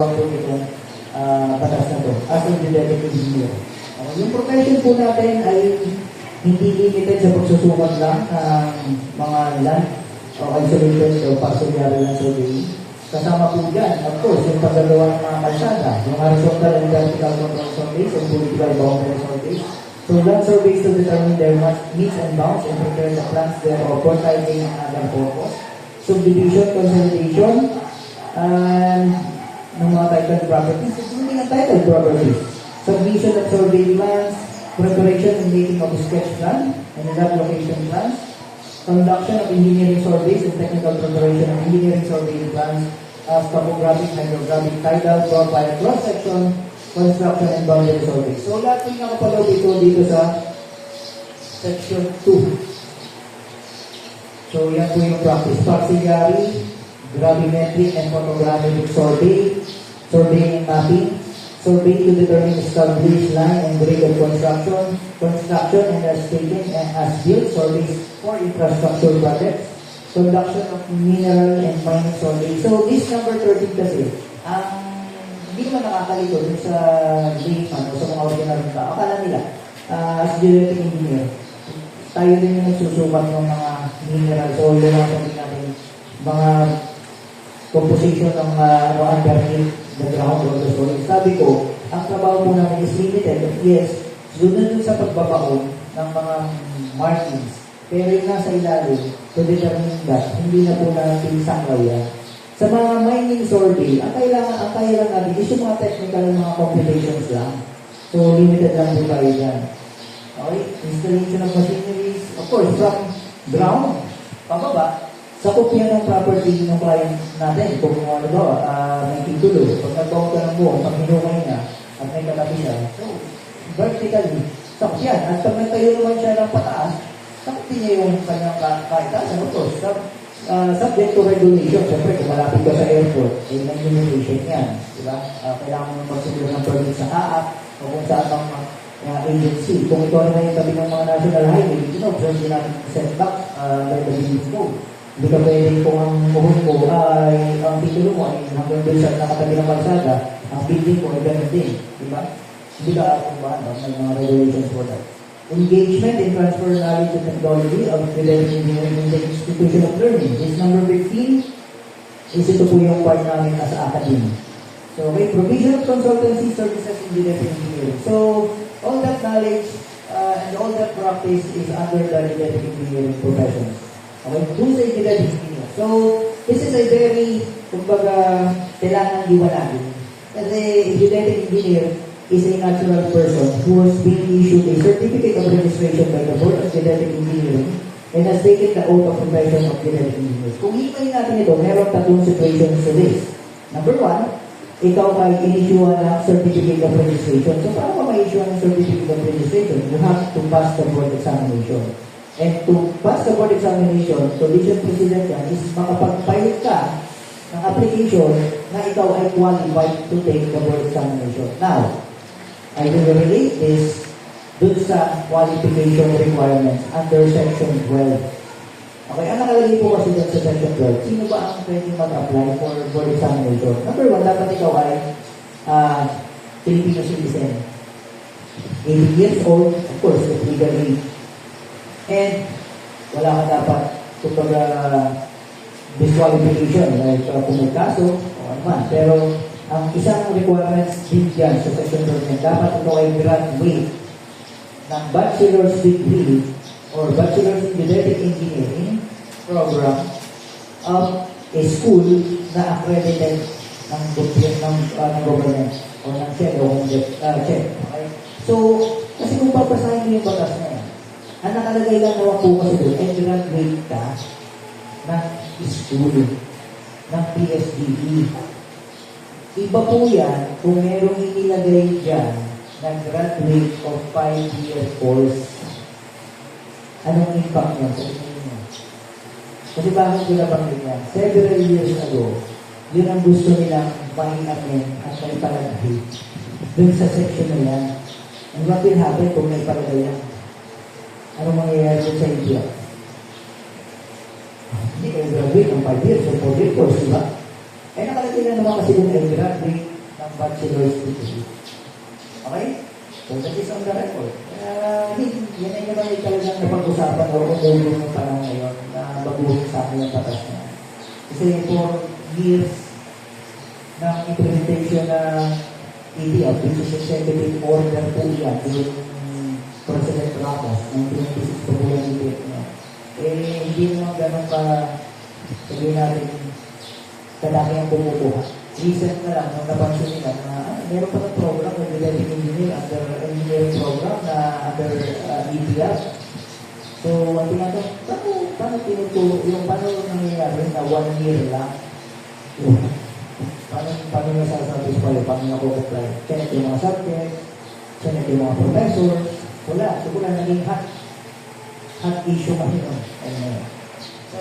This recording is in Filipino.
po itong batas na to as a genetic engineer. Yung profession po natin ay hindi limited sa pagsusukat lang ng mga land o isolated o partial land survey. Kasama po dyan, of course, yung paggagawa ng mga kalsada, yung horizontal and vertical control surveys and political boundary surveys. So land surveys to determine their needs and bounds and prepare the plans there or for typing and other purpose. Subdivision, consolidation, and ng mga titled properties, including ang titled properties. Submission of survey plans, preparation and making of sketch plan, and that location plans, conduction of engineering surveys and technical preparation of engineering survey plans as topographic, hydrographic, tidal, profile, cross-section, construction, and boundary survey. So lahat yung nakapalog ito dito sa section 2. So yan po yung practice. Parcellary, gravimetric and photographic survey, surveying and mapping, survey to determine established line and grade of construction, construction and as taken and as built surveys for infrastructure projects, conduction of mineral and mining survey. So this number 13 kasi, hindi naman nakakalito dun sa layman o sa mga ordinary tao. Akala nila, as genetic engineer, tayo din yung nagsusukat ng mga minerals o yung natin mga composition ng underneath the ground or the soil. Sabi ko, ang trabaho po namin is limited. Yes, sunod dun sa pagbabaon ng mga markings. Pero yung nasa ilalim, to determine that, hindi na po natin sanglayan. Sa mga mining survey, ang kailangan natin is yung mga technical mga computations lang. So, limited lang po tayo dyan. Okay? Installation of machineries, of course, from ground, pababa, sa kopya ng property ng client natin, kung ano ba, may titulo, pag nag-bawang ka ng buong, pag hinukay niya, at may katabi siya, so, vertically, sakot yan. At pag nagtayo naman siya ng pataas, sakot din niya yung kanyang kaitaas. Ano to? Subject to regulation. Siyempre, kung malapit ka sa airport, may limitation yan. Diba? Kailangan mo magsiguro ng permit sa AAP o kung saan ang agency. Kung ito naman yung tabi ng mga national highway, observe din natin setback by the building code. Hindi ka pwede kung ang muhon mo ay, ang titulo mo ay hanggang doon sa nakatabi ng kalsada, ang building mo ay ganun din. Diba? Hindi ka akumbahan, may mga regulations for that. Engagement in transfer knowledge and technology of developing engineering in the institution of learning. This number 15 is ito po yung part namin as academy. So, okay, provision of consultancy services in genetic engineering. So, all that knowledge and all that practice is under the genetic engineering professions. Okay, who's a genetic engineer? So, this is a very, kumbaga, kailangan liwanagin. Kasi a genetic engineer is a natural person who has been issued a certificate of registration by the Board of Genetic Engineering and has taken the oath of profession of genetic engineers. Kung hipay natin ito, meron tatlong situations to this. Number 1, ikaw ay in-issue ng certificate of registration. So, paano ka ma-issue ng certificate of registration? You have to pass the board examination. And to pass the board examination, condition precedent yan is makapag-file ka ng application na ikaw ay qualified to take the board examination. Now, I will relate this dun sa qualification requirements under Section 12. Okay, ang nakalagay po kasi dun sa Section 12, sino ba ang pwedeng mag-apply for board examination? Number 1, dapat ikaw ay Filipino citizen. 18 years old, of course, with legal age. And wala ka dapat kumbaga disqualification, like kung may kaso, o ano man. Pero ang isang requirements din dyan sa Section 12, dapat ito ay graduate ng bachelor's degree or bachelor's in genetic engineering program of a school na accredited ng government o ng CHED o ng CHED. Okay? So, kasi kung papasahin mo yung batas na yan, ang nakalagay lang naman po kasi doon ay graduate ka ng school, ng PSDE. Iba po yan kung merong inilagay dyan na graduate of 5-year course. Anong impact yan sa inyo? Kasi bakit ko nabanggit yan? Several years ago, yun ang gusto nilang mai-amend at may palagay dun sa section na yan. And what will happen kung may palagay yan? Anong mangyayari sa India? Hindi kayo graduate ng 5 years o 4-year course, diba? Eh nakalagay lang naman kasi kung ay graduate bachelor's degree. Okay? So that is on the record. Yan ay naman ay talagang napag-usapan o umulong ng panahon ngayon na baguhin sa akin yung batas niya. Kasi for years ng implementation ng EDF, which is executive order po yan, yung President Ramos ng 26 po yung EDF niya. Hindi naman ganun ka sabihin natin kadami ang bumubuha. Recent na lang, nung napansin nila na meron pa ng program ng Developing Engineer under engineering program na under EDF. So, ang tinatanong, paano tinutulong, yung paano nangyayari na 1 year lang? Paano nyo sasabi sa kayo, paano nako-comply? Check yung mga subject, check yung mga professor, wala. So, wala naging hot issue kami, no? So,